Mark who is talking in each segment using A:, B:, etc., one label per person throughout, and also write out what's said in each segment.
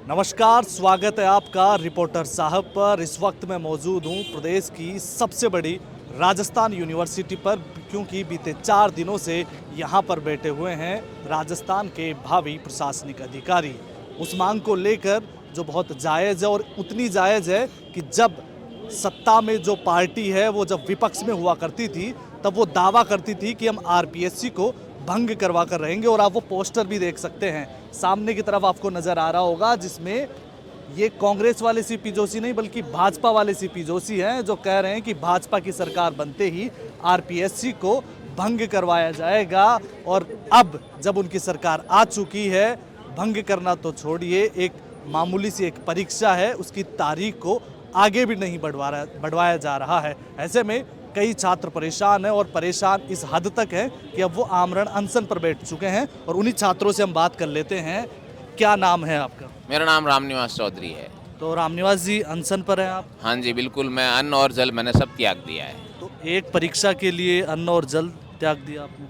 A: नमस्कार, स्वागत है आपका रिपोर्टर साहब पर। इस वक्त मैं मौजूद हूँ प्रदेश की सबसे बड़ी राजस्थान यूनिवर्सिटी पर, क्योंकि बीते 4 दिनों से यहाँ पर बैठे हुए हैं राजस्थान के भावी प्रशासनिक अधिकारी। उस मांग को लेकर जो बहुत जायज़ है, और उतनी जायज़ है कि जब सत्ता में जो पार्टी है वो जब विपक्ष में हुआ करती थी तब वो दावा करती थी कि हम आरपीएससी को भंग करवा कर रहेंगे। और आप वो पोस्टर भी देख सकते हैं, सामने की तरफ आपको नज़र आ रहा होगा, जिसमें ये कांग्रेस वाले सीपी जोशी नहीं बल्कि भाजपा वाले सीपी जोशी हैं, जो कह रहे हैं कि भाजपा की सरकार बनते ही आरपीएससी को भंग करवाया जाएगा। और अब जब उनकी सरकार आ चुकी है, भंग करना तो छोड़िए, एक मामूली सी एक परीक्षा है, उसकी तारीख को आगे भी नहीं बढ़वाया जा रहा है। ऐसे में कई छात्र परेशान हैं, और परेशान इस हद तक है कि अब वो आमरण अनशन पर बैठ चुके हैं। और उन्हीं छात्रों से हम बात कर लेते हैं। क्या नाम है आपका?
B: मेरा नाम रामनिवास चौधरी है।
A: तो रामनिवास जी, अनशन पर हैं आप?
B: हाँ जी बिल्कुल, मैं अन्न और जल मैंने सब त्याग दिया है।
A: तो एक परीक्षा के लिए अन्न और जल त्याग दिया आपने?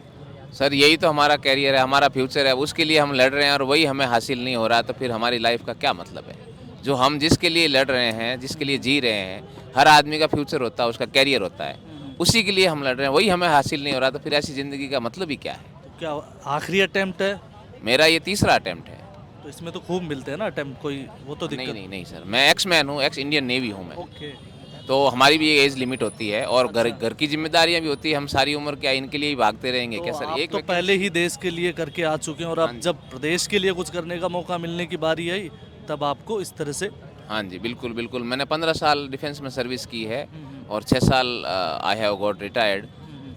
B: सर यही तो हमारा कैरियर है, हमारा फ्यूचर है, उसके लिए हम लड़ रहे हैं और वही हमें हासिल नहीं हो रहा, तो फिर हमारी लाइफ का क्या मतलब है? जो हम जिसके लिए लड़ रहे हैं, जिसके लिए जी रहे हैं, हर आदमी का फ्यूचर होता है, उसका कैरियर होता है, उसी के लिए हम लड़ रहे हैं, वही हमें हासिल नहीं हो रहा, तो फिर ऐसी ज़िंदगी का मतलब ही क्या है?
A: तो क्या आखिरी अटेम्प्ट है?
B: मेरा ये तीसरा अटेम्प्ट है।
A: तो इसमें तो खूब मिलते हैं ना अटेम्प्ट, कोई वो तो दिक्कत
B: नहीं सर, मैं एक्स मैन हूँ, एक्स इंडियन नेवी हूँ मैं।
A: ओके।
B: तो हमारी भी एज लिमिट होती है, और घर की जिम्मेदारियां भी होती है। हम सारी उम्र क्या इनके लिए ही भागते रहेंगे क्या सर?
A: आप
B: एक
A: तो पहले ही देश के लिए करके आ चुके हैं, और अब जब प्रदेश के लिए कुछ करने का मौका मिलने की बारी आई, तब आपको इस तरह से।
B: हाँ जी बिल्कुल बिल्कुल, मैंने 15 साल डिफेंस में सर्विस की है और 6 साल आई हैव गॉट रिटायर्ड,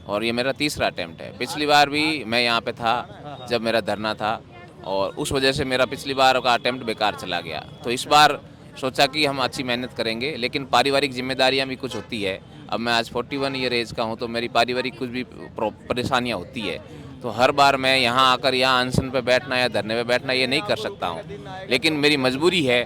B: और ये मेरा तीसरा अटेम्प्ट है। पिछली बार भी मैं यहाँ पे था जब मेरा धरना था, और उस वजह से मेरा पिछली बार का अटेम्प्ट बेकार चला गया। तो इस बार सोचा कि हम अच्छी मेहनत करेंगे, लेकिन पारिवारिक जिम्मेदारियां भी कुछ होती है। अब मैं आज 41 ईयर एज का हूँ, तो मेरी पारिवारिक कुछ भी परेशानियाँ होती है। तो हर बार मैं यहाँ आकर यहाँ अनशन पे बैठना या धरने पे बैठना ये नहीं कर सकता हूँ, लेकिन मेरी मजबूरी है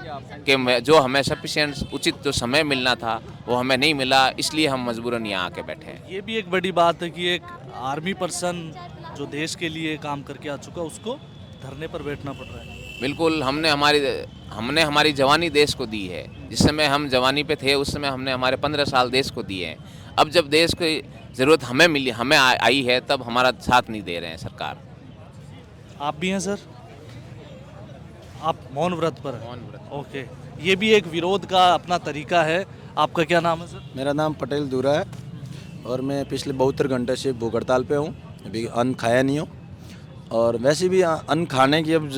B: कि जो हमें सफिशिएंट उचित जो समय मिलना था वो हमें नहीं मिला, इसलिए हम मजबूरन यहाँ आके बैठे हैं।
A: ये भी एक बड़ी बात है कि एक आर्मी पर्सन जो देश के लिए काम करके आ चुका, उसको धरने पर बैठना पड़ रहा है।
B: बिल्कुल, हमने हमारी जवानी देश को दी है। जिस समय हम जवानी पे थे उस समय हमने हमारे 15 साल देश को दिए हैं। अब जब देश की ज़रूरत हमें आई है, तब हमारा साथ नहीं दे रहे हैं सरकार।
A: आप भी हैं सर? आप मौन व्रत पर हैं?
B: मौन व्रत।
A: ओके, ये भी एक विरोध का अपना तरीका है। आपका क्या नाम है सर?
C: मेरा नाम पटेल दूरा है, और मैं पिछले 72 घंटे से भूख हड़ताल पे हूँ। अभी अन्न खाया नहीं हूँ, और वैसे भी अन्न खाने की अब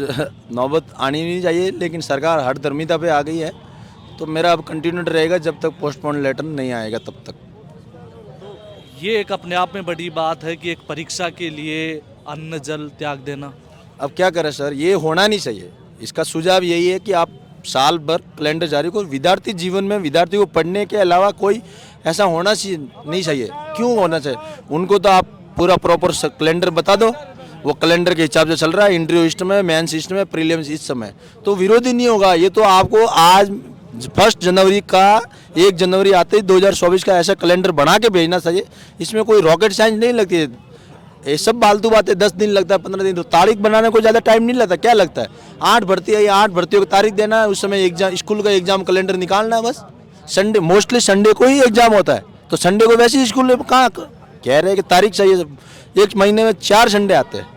C: नौबत आनी नहीं चाहिए, लेकिन सरकार हठधर्मिता पे आ गई है। तो मेरा अब कंटिन्यूड रहेगा जब तक पोस्टपोन लेटर नहीं आएगा तब तक।
A: ये एक अपने आप में बड़ी बात है कि एक परीक्षा के लिए अन्न जल त्याग देना।
C: अब क्या करें सर, ये होना नहीं चाहिए। इसका सुझाव यही है कि आप साल भर कैलेंडर जारी करो। विद्यार्थी जीवन में विद्यार्थी को पढ़ने के अलावा कोई ऐसा होना नहीं चाहिए। क्यों होना चाहिए? उनको तो आप पूरा प्रॉपर कैलेंडर बता दो, वो कैलेंडर के हिसाब से चल रहा है। इंटरव्यू इस समय, मेन सिस्टम है, प्रीलिम्स इस समय, तो विरोधी नहीं होगा। ये तो आपको आज 1 जनवरी का 1 जनवरी आते ही 2024 का ऐसा कैलेंडर बना के भेजना चाहिए। इसमें कोई रॉकेट साइंस नहीं लगती है, ये सब फालतू बातें। 10 दिन लगता है, 15 दिन, तो तारीख बनाने को ज़्यादा टाइम नहीं लगता। क्या लगता है? 8 भर्ती है, 8 भर्तियों की तारीख देना है, उस समय एग्जाम, स्कूल का एग्जाम कैलेंडर निकालना है बस। संडे, मोस्टली संडे को ही एग्जाम होता है, तो संडे को वैसे ही स्कूल में कहाँ कह रहे हैं कि तारीख चाहिए। 1 महीने में 4 संडे आते हैं।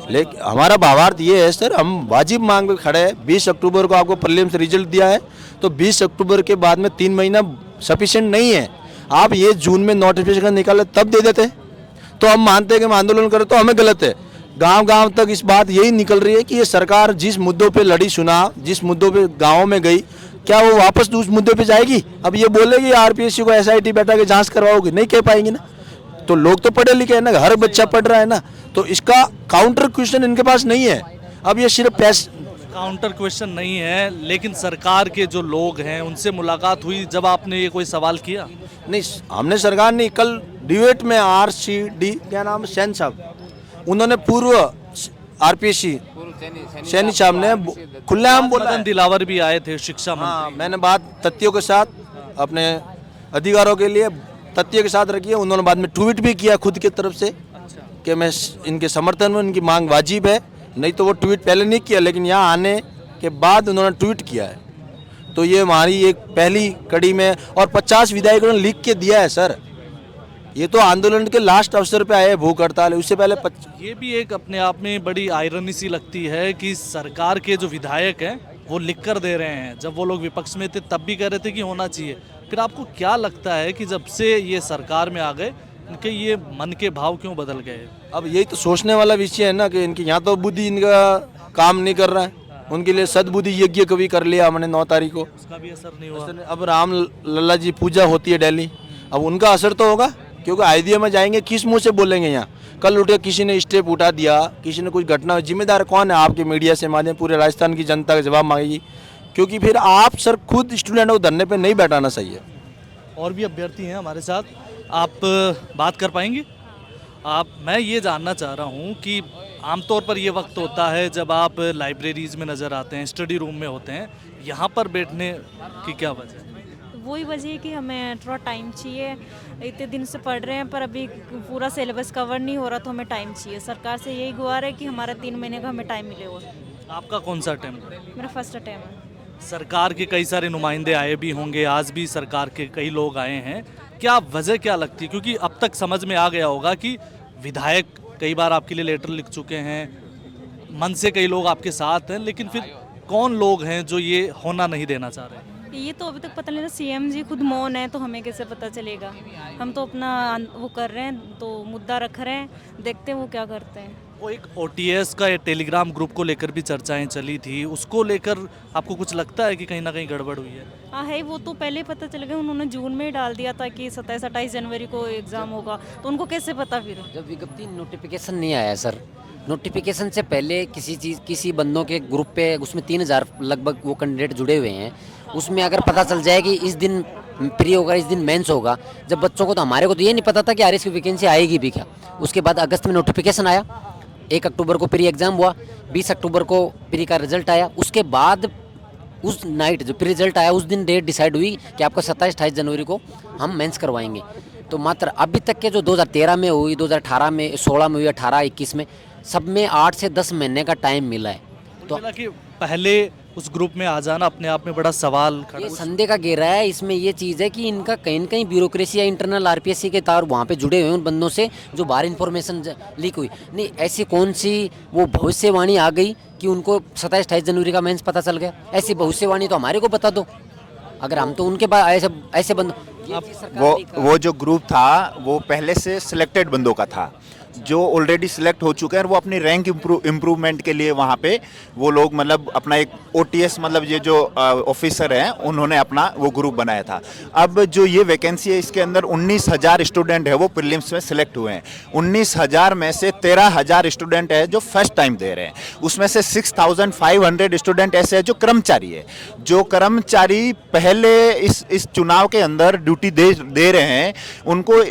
C: लेकिन हमारा भावार्थ ये है सर, हम वाजिब मांग पे खड़े हैं। 20 अक्टूबर को आपको प्रीलिम्स रिजल्ट दिया है, तो 20 अक्टूबर के बाद में 3 महीना सफिशिएंट नहीं है। आप ये जून में नोटिफिकेशन निकाले तब दे देते, तो हम मानते हैं कि हम आंदोलन करें, तो हमें गलत है। गांव-गांव तक इस बात यही निकल रही है कि ये सरकार जिस मुद्दों पे लड़ी चुनाव, जिस मुद्दों पे गाँव में गई, क्या वो वापस उस मुद्दे पे जाएगी? अब ये बोलेगी आरपीएससी को SIT बैठा के जाँच करवाओगे, नहीं कह पाएंगे ना। तो लोग तो पढ़े लिखे हैं ना, हर बच्चा पढ़ रहा है ना, तो इसका काउंटर क्वेश्चन इनके पास नहीं है। अब ये सिर्फ
A: काउंटर क्वेश्चन नहीं है, लेकिन सरकार के जो लोग हैं उनसे मुलाकात हुई जब आपने ये कोई सवाल किया?
C: नहीं, हमने सरकार नहीं। कल डिबेट में RCD, क्या नाम है, सैन साहब, उन्होंने पूर्व आरपीएससी सैनी साहब ने खुलेआम बोला।
A: मदन दिलावर भी आए थे, शिक्षा मंत्री।
C: हाँ, मैंने बात तथ्यों के साथ अपने अधिकारों के लिए तथ्य के साथ रखी है। उन्होंने बाद में ट्वीट भी किया खुद की तरफ से कि मैं इनके समर्थन में, इनकी मांग वाजिब है। नहीं तो वो ट्वीट पहले नहीं किया, लेकिन यहाँ आने के बाद उन्होंने ट्वीट किया है। तो ये हमारी एक पहली कड़ी में, और 50 विधायकों ने लिख के दिया है सर। ये तो आंदोलन के लास्ट अवसर पे आए भूख हड़ताल है, उससे पहले
A: ये भी एक अपने आप में बड़ी आयरनी सी लगती है कि सरकार के जो विधायक हैं वो लिख कर दे रहे हैं। जब वो लोग विपक्ष में थे तब भी कह रहे थे कि होना चाहिए। फिर आपको क्या लगता है कि जब से ये सरकार में आ गए इनके ये मन के भाव क्यों बदल गए?
C: अब यही तो सोचने वाला विषय है ना कि इनकी यहाँ तो बुद्धि इनका काम नहीं कर रहा है। उनके लिए सद्बुद्धि यज्ञ कभी कर लिया हमने 9 तारीख को,
A: उसका भी असर नहीं हुआ।
C: अब राम लल्ला जी पूजा होती है दिल्ली, अब उनका असर तो होगा, क्योंकि अयोध्या में जाएंगे किस मुंह से बोलेंगे? यहाँ कल उठ के किसी ने स्टेप उठा दिया, किसी ने कुछ घटना, जिम्मेदार कौन है? आपके मीडिया से माध्यम पूरे राजस्थान की जनता का जवाब मांगेगी, क्योंकि फिर आप सर खुद स्टूडेंट को धरने पे नहीं बैठाना सही है।
A: और भी अभ्यर्थी हैं हमारे साथ, आप बात कर पाएंगे? मैं ये जानना चाह रहा हूँ कि आमतौर पर ये वक्त होता है जब आप लाइब्रेरीज में नज़र आते हैं, स्टडी रूम में होते हैं, यहाँ पर बैठने की क्या वजह है?
D: वही वजह है कि हमें थोड़ा टाइम चाहिए। इतने दिन से पढ़ रहे हैं पर अभी पूरा सिलेबस कवर नहीं हो रहा, तो हमें टाइम चाहिए। सरकार से यही गुहार है कि हमारा 3 महीने का हमें टाइम मिले। हुआ
A: आपका कौन सा अटेम्प्ट है?
D: मेरा फर्स्ट अटेम्प्ट है।
A: सरकार के कई सारे नुमाइंदे आए भी होंगे, आज भी सरकार के कई लोग आए हैं, क्या वजह क्या लगती है? क्योंकि अब तक समझ में आ गया होगा कि विधायक कई बार आपके लिए लेटर लिख चुके हैं, मन से कई लोग आपके साथ हैं, लेकिन फिर कौन लोग हैं जो ये होना नहीं देना चाह रहे हैं?
D: ये तो अभी तक पता नहीं था। सीएम जी खुद मौन है, तो हमें कैसे पता चलेगा? हम तो अपना वो कर रहे हैं, तो मुद्दा रख रहे हैं, देखते हैं वो क्या करते हैं।
A: वो एक ओटीएस का टेलीग्राम ग्रुप को लेकर भी चर्चाएं चली थी, उसको लेकर आपको कुछ लगता है कि कहीं ना कहीं गड़बड़ हुई है?
D: हाँ है, वो तो पहले पता चल गया। उन्होंने जून में ही डाल दिया था कि 27-28 जनवरी को एग्ज़ाम होगा, तो उनको कैसे पता फिर?
E: जब विज्ञप्ति नोटिफिकेशन नहीं आया सर, नोटिफिकेशन से पहले किसी बंदों के ग्रुप पे, उसमें 3000 लगभग वो कैंडिडेट जुड़े हुए हैं, उसमें अगर पता चल जाए कि इस दिन प्री होगा, इस दिन मेंस होगा, जब बच्चों को, तो हमारे को तो ये नहीं पता था कि आरएस की वैकेंसी आएगी भी क्या। उसके बाद अगस्त में नोटिफिकेशन आया, 1 अक्टूबर को प्री एग्ज़ाम हुआ, 20 अक्टूबर को प्री का रिजल्ट आया। उसके बाद उस नाइट जो प्री रिजल्ट आया, उस दिन डेट डिसाइड हुई कि आपको 27-28 जनवरी को हम मेंस करवाएंगे। तो मात्र अभी तक के जो 2013 में हुई, 2018 में, 16 में हुई, 18, 21 में, सब में 8 से 10 महीने का टाइम मिला है। तो
A: कि पहले उस ग्रुप में आ जाना अपने आप में बड़ा सवाल खड़ा।
E: ये संदेह का घेरा है। इसमें ये चीज़ है कि इनका कहीं न कहीं ब्यूरोक्रेसी या इंटरनल आरपीएससी के तार वहाँ पे जुड़े हुए हैं उन बंदों से जो बाहर इन्फॉर्मेशन लीक हुई। नहीं, ऐसी कौन सी वो भविष्यवाणी आ गई कि उनको 27-28 जनवरी का मेंस पता चल गया? ऐसी भविष्यवाणी तो हमारे को बता दो, अगर हम तो उनके पास ऐसे बंदों।
F: वो जो ग्रुप था वो पहले से सिलेक्टेड बंदों का था, जो ऑलरेडी सिलेक्ट हो चुके हैं, और वो अपनी रैंक इम्प्रूवमेंट के लिए वहाँ पे वो लोग मतलब अपना एक ओटीएस, मतलब ये जो ऑफिसर हैं, उन्होंने अपना वो ग्रुप बनाया था। अब जो ये वैकेंसी है, इसके अंदर 19,000 स्टूडेंट है वो प्रीलिम्स में सिलेक्ट हुए हैं। 19,000 में से 13,000 स्टूडेंट है जो फर्स्ट टाइम दे रहे हैं। उसमें से 6,500 स्टूडेंट ऐसे हैं जो कर्मचारी है, जो कर्मचारी पहले इस चुनाव के अंदर ड्यूटी दे रहे हैं। उनको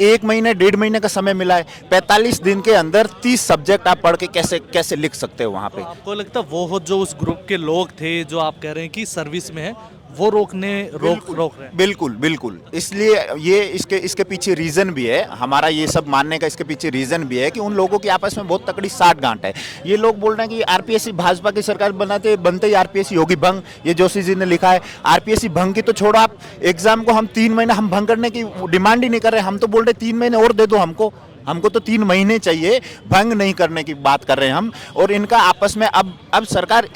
F: 1 महीने 1.5 महीने का समय मिला है। 45 दिन के अंदर 30 सब्जेक्ट आप पढ़ के कैसे लिख सकते हो वहाँ पे?
A: तो आपको लगता है वो जो उस ग्रुप के लोग थे जो आप कह रहे हैं कि सर्विस में है, वो रोक रहे हैं?
F: बिल्कुल। इसलिए ये इसके पीछे रीज़न भी है, हमारा ये सब मानने का इसके पीछे रीज़न भी है कि उन लोगों की आपस में बहुत तकड़ी साठ-गांठ है। ये लोग बोल रहे हैं कि आरपीएससी बनते ही आरपीएससी होगी भंग। ये जोशी जी ने लिखा है आरपीएससी भंग की तो छोड़ो, आप एग्जाम को हम 3 महीने हम भंग करने की डिमांड ही नहीं कर रहे। हम तो बोल रहे 3 महीने और दे दो हमको तो 3 महीने चाहिए, भंग नहीं करने की बात कर रहे हैं हम। और इनका आपस में अब सरकार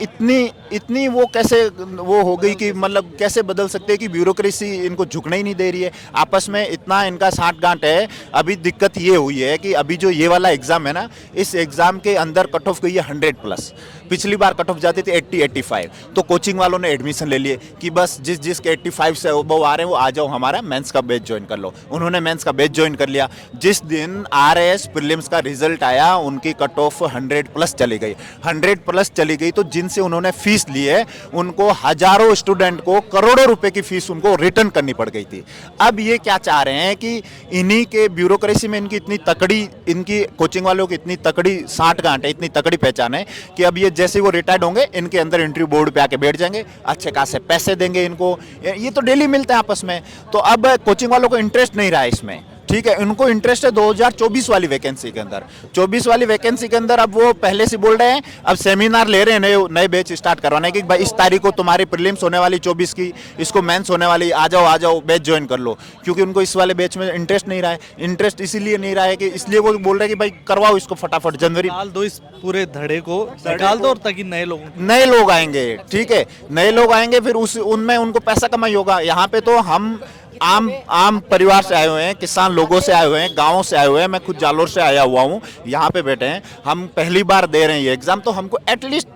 F: इतनी वो कैसे वो हो गई कि मतलब कैसे बदल सकते हैं कि ब्यूरोक्रेसी इनको झुकने ही नहीं दे रही है। आपस में इतना इनका साठ-गांठ है। अभी दिक्कत ये हुई है कि अभी जो ये वाला एग्ज़ाम है ना, इस एग्ज़ाम के अंदर कट ऑफ गई है 100+। पिछली बार कट ऑफ जाती थी 80-85, तो कोचिंग वालों ने एडमिशन ले लिए कि बस जिसके 85 से वो आ रहे हैं वो आ जाओ, हमारा मेंस का बैच ज्वाइन कर लो। उन्होंने मेंस का बैच ज्वाइन कर लिया। जिस दिन आरएस प्रीलिम्स का रिजल्ट आया, उनकी कट ऑफ 100+ चली गई। 100+ चली गई तो जिनसे उन्होंने फीस ली है, उनको हजारों स्टूडेंट को करोड़ों रुपए की फीस उनको रिटर्न करनी पड़ गई थी। अब ये क्या चाह रहे हैं कि इन्हीं के ब्यूरोक्रेसी में इनकी इतनी तकड़ी, इनकी कोचिंग वालों की इतनी तकड़ी साठ-गांठ है, इतनी तकड़ी पहचान है कि अब ये जैसे वो रिटायर्ड होंगे, इनके अंदर इंटरव्यू बोर्ड पे आके बैठ जाएंगे, अच्छे खासे पैसे देंगे इनको। ये तो डेली मिलते हैं आपस में। तो अब कोचिंग वालों को इंटरेस्ट नहीं रहा इसमें, ठीक है, उनको इंटरेस्ट है 2024 वाली वैकेंसी के अंदर। 24 वाली वैकेंसी के अंदर अब वो पहले से बोल रहे हैं, अब सेमिनार ले रहे हैं नए नए बैच स्टार्ट करवाने की, भाई इस तारीख को तुम्हारी प्रीलिम्स होने वाली 24 की, इसको मेंस होने वाली, आ जाओ बैच ज्वाइन कर लो। क्योंकि उनको इस वाले बैच में इंटरेस्ट नहीं रहा है। इंटरेस्ट इसीलिए नहीं रहा है कि इसलिए वो बोल रहे हैं कि भाई करवाओ इसको फटाफट, जनवरी
A: निकाल दो, इस पूरे धड़े को निकाल दो, और ताकि
F: नए लोग आएंगे। ठीक है, नए लोग आएंगे, फिर उनमें उनको पैसा कमाई होगा। यहाँ पे तो हम आम परिवार से आए हुए हैं, किसान लोगों से आए हुए हैं, गाँव से आए हुए हैं। मैं खुद जालोर से आया हुआ हूँ, यहाँ पे बैठे हैं, हम पहली बार दे रहे हैं ये एग्जाम। तो हमको एटलीस्ट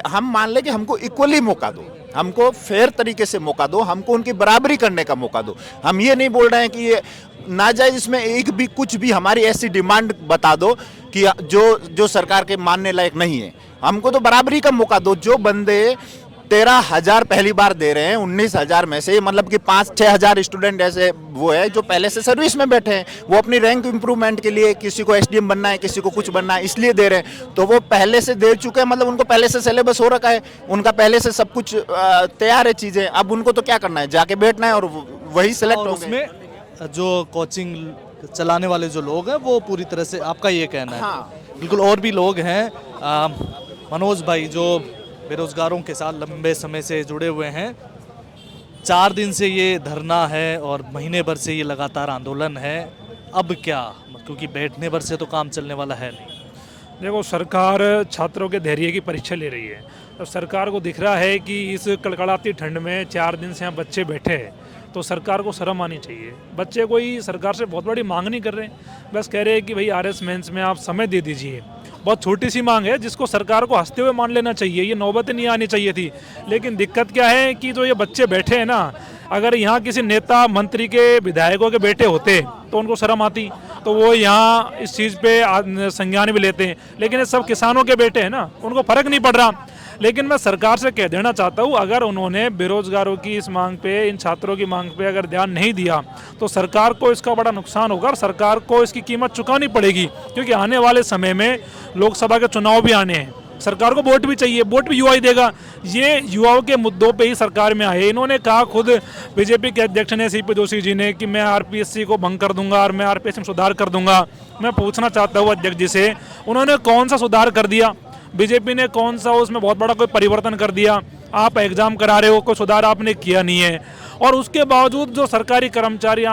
F: हम मान लें कि हमको इक्वली मौका दो, हमको फेयर तरीके से मौका दो, हमको उनकी बराबरी करने का मौका दो। हम ये नहीं बोल रहे हैं कि ये नाजायज, इसमें एक भी कुछ भी हमारी ऐसी डिमांड बता दो कि जो सरकार के मानने लायक नहीं है। हमको तो बराबरी का मौका दो। जो बंदे 13,000 पहली बार दे रहे हैं, 19,000 में से मतलब कि 5-6 हज़ार स्टूडेंट ऐसे वो है जो पहले से सर्विस में बैठे हैं, वो अपनी रैंक इंप्रूवमेंट के लिए, किसी को एसडीएम बनना है, किसी को कुछ बनना है, इसलिए दे रहे हैं। तो वो पहले से दे चुके हैं, मतलब उनको पहले से सिलेबस हो रखा है, उनका पहले से सब कुछ तैयार है चीज़ें। अब उनको तो क्या करना है, जाके बैठना है और वही सिलेक्ट
A: और
F: होंगे।
A: उसमें जो कोचिंग चलाने वाले जो लोग हैं वो पूरी तरह से, आपका ये कहना है?
F: हाँ।
A: बिल्कुल। और भी लोग हैं, मनोज भाई, जो बेरोजगारों के साथ लंबे समय से जुड़े हुए हैं। 4 दिन से ये धरना है और महीने भर से ये लगातार आंदोलन है। अब क्या, क्योंकि बैठने भर से तो काम चलने वाला है नहीं।
G: देखो, सरकार छात्रों के धैर्य की परीक्षा ले रही है। अब सरकार को दिख रहा है कि इस कड़कड़ाती ठंड में 4 दिन से यहाँ बच्चे बैठे हैं, तो सरकार को शर्म आनी चाहिए। बच्चे कोई सरकार से बहुत बड़ी मांग नहीं कर रहे, बस कह रहे हैं कि भाई आरएस मेंस में आप समय दे दीजिए। बहुत छोटी सी मांग है जिसको सरकार को हंसते हुए मान लेना चाहिए, ये नौबत नहीं आनी चाहिए थी। लेकिन दिक्कत क्या है कि जो ये बच्चे बैठे हैं ना, अगर यहाँ किसी नेता मंत्री के विधायकों के बेटे होते तो उनको शर्म आती, तो वो यहाँ इस चीज़ पे संज्ञान भी लेते हैं। लेकिन ये सब किसानों के बेटे हैं ना, उनको फर्क नहीं पड़ रहा। लेकिन मैं सरकार से कह देना चाहता हूँ, अगर उन्होंने बेरोजगारों की इस मांग पे, इन छात्रों की मांग पे अगर ध्यान नहीं दिया तो सरकार को इसका बड़ा नुकसान होगा और सरकार को इसकी कीमत चुकानी पड़ेगी। क्योंकि आने वाले समय में लोकसभा के चुनाव भी आने हैं, सरकार को वोट भी चाहिए, वोट भी युवा ही देगा। ये युवाओं के मुद्दों पे ही सरकार में आए। इन्होंने कहा खुद बीजेपी के अध्यक्ष ने, सीपी जोशी जी ने, कि मैं आरपीएससी को भंग कर दूंगा और मैं आरपीएससी में सुधार कर दूंगा। मैं पूछना चाहता हूँ अध्यक्ष जी से, उन्होंने कौन सा सुधार कर दिया? बीजेपी ने कौन सा उसमें बहुत बड़ा कोई परिवर्तन कर दिया? आप एग्जाम करा रहे हो, कोई सुधार आपने किया नहीं है। और उसके बावजूद जो सरकारी कर्मचारी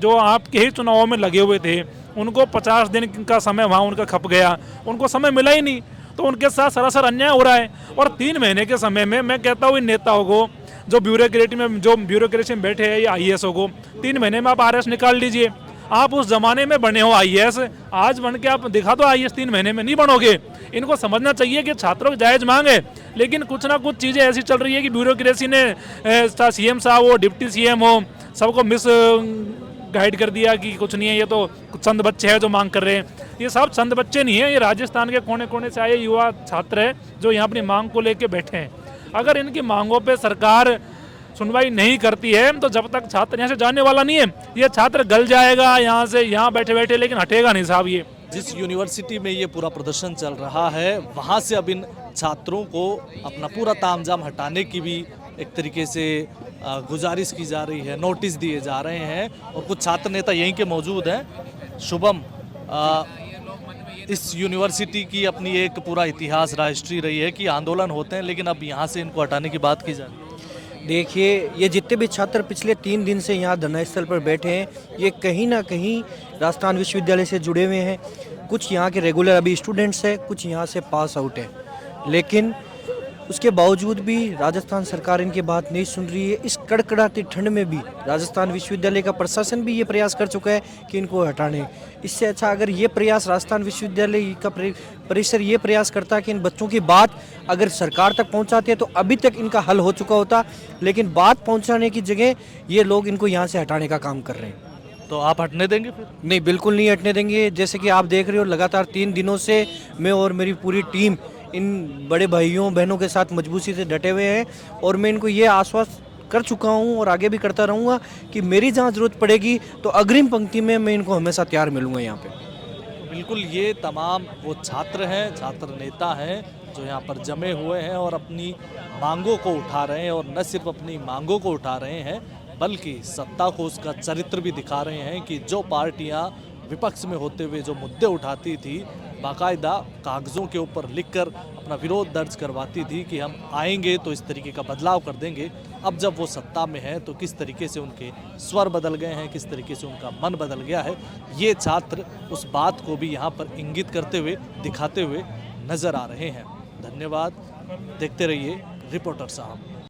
G: जो आपके ही चुनावों में लगे हुए थे, उनको 50 दिन का समय वहाँ उनका खप गया, उनको समय मिला ही नहीं। तो उनके साथ सरासर अन्याय हो रहा है। और 3 महीने के समय में मैं कहता हूँ इन नेताओं को, जो ब्यूरोक्रेसी में बैठे हैं, या IAS को, 3 महीने में आप RS निकाल लीजिए। आप उस जमाने में बने हो IAS, आज बन के आप दिखा दो IAS, 3 महीने में नहीं बनोगे। इनको समझना चाहिए कि छात्रों की जायज मांग है, लेकिन कुछ ना कुछ चीज़ें ऐसी चल रही है कि ब्यूरोक्रेसी ने, CM साहब हो, डिप्टी CM हो, सबको मिस गाइड कर दिया कि कुछ नहीं है, ये तो चंद बच्चे हैं जो मांग कर रहे हैं। ये सब चंद बच्चे नहीं है, ये राजस्थान के कोने कोने से आए युवा छात्र हैं जो यहाँ अपनी मांग को लेके बैठे हैं। अगर इनकी मांगों पे सरकार सुनवाई नहीं करती है तो जब तक छात्र यहाँ से जाने वाला नहीं है, ये छात्र गल जाएगा यहाँ से, यहाँ बैठे बैठे, लेकिन हटेगा नहीं साहब। ये
A: जिस यूनिवर्सिटी में ये पूरा प्रदर्शन चल रहा है, वहाँ से अब इन छात्रों को अपना पूरा तामझाम हटाने की भी एक तरीके से गुजारिश की जा रही है, नोटिस दिए जा रहे हैं। और कुछ छात्र नेता यहीं के मौजूद हैं। शुभम, इस यूनिवर्सिटी की अपनी एक पूरा इतिहास, रहा, हिस्ट्री रही है कि आंदोलन होते हैं, लेकिन अब यहाँ से इनको हटाने की बात की जा रही है।
H: देखिए, ये जितने भी छात्र पिछले 3 दिन से यहाँ धरना स्थल पर बैठे हैं, ये कहीं ना कहीं राजस्थान विश्वविद्यालय से जुड़े हुए हैं। कुछ यहाँ के रेगुलर अभी स्टूडेंट्स हैं, कुछ यहाँ से पास आउट हैं, लेकिन उसके बावजूद भी राजस्थान सरकार इनकी बात नहीं सुन रही है। इस कड़कड़ाती ठंड में भी राजस्थान विश्वविद्यालय का प्रशासन भी ये प्रयास कर चुका है कि इनको हटाने। इससे अच्छा अगर ये प्रयास राजस्थान विश्वविद्यालय का परिसर ये प्रयास करता कि इन बच्चों की बात अगर सरकार तक पहुंचाते तो अभी तक इनका हल हो चुका होता, लेकिन बात पहुंचाने की जगह ये लोग इनको यहाँ से हटाने का काम कर रहे हैं।
A: तो आप हटने देंगे फिर?
H: नहीं, बिल्कुल नहीं हटने देंगे। जैसे कि आप देख रहे हो, लगातार 3 दिनों से मैं और मेरी पूरी टीम इन बड़े भाइयों बहनों के साथ मजबूती से डटे हुए हैं, और मैं इनको ये आश्वस्त कर चुका हूँ और आगे भी करता रहूँगा कि मेरी जहाँ ज़रूरत पड़ेगी तो अग्रिम पंक्ति में मैं इनको हमेशा तैयार मिलूँगा यहाँ पे।
A: बिल्कुल, ये तमाम वो छात्र हैं, छात्र नेता हैं जो यहाँ पर जमे हुए हैं और अपनी मांगों को उठा रहे हैं, और न सिर्फ अपनी मांगों को उठा रहे हैं बल्कि सत्ता को उसका चरित्र भी दिखा रहे हैं कि जो पार्टियां विपक्ष में होते हुए जो मुद्दे उठाती थी, बाकायदा कागज़ों के ऊपर लिखकर अपना विरोध दर्ज करवाती थी कि हम आएंगे तो इस तरीके का बदलाव कर देंगे, अब जब वो सत्ता में है तो किस तरीके से उनके स्वर बदल गए हैं, किस तरीके से उनका मन बदल गया है, ये छात्र उस बात को भी यहाँ पर इंगित करते हुए, दिखाते हुए नज़र आ रहे हैं। धन्यवाद, देखते रहिए रिपोर्टर साहब।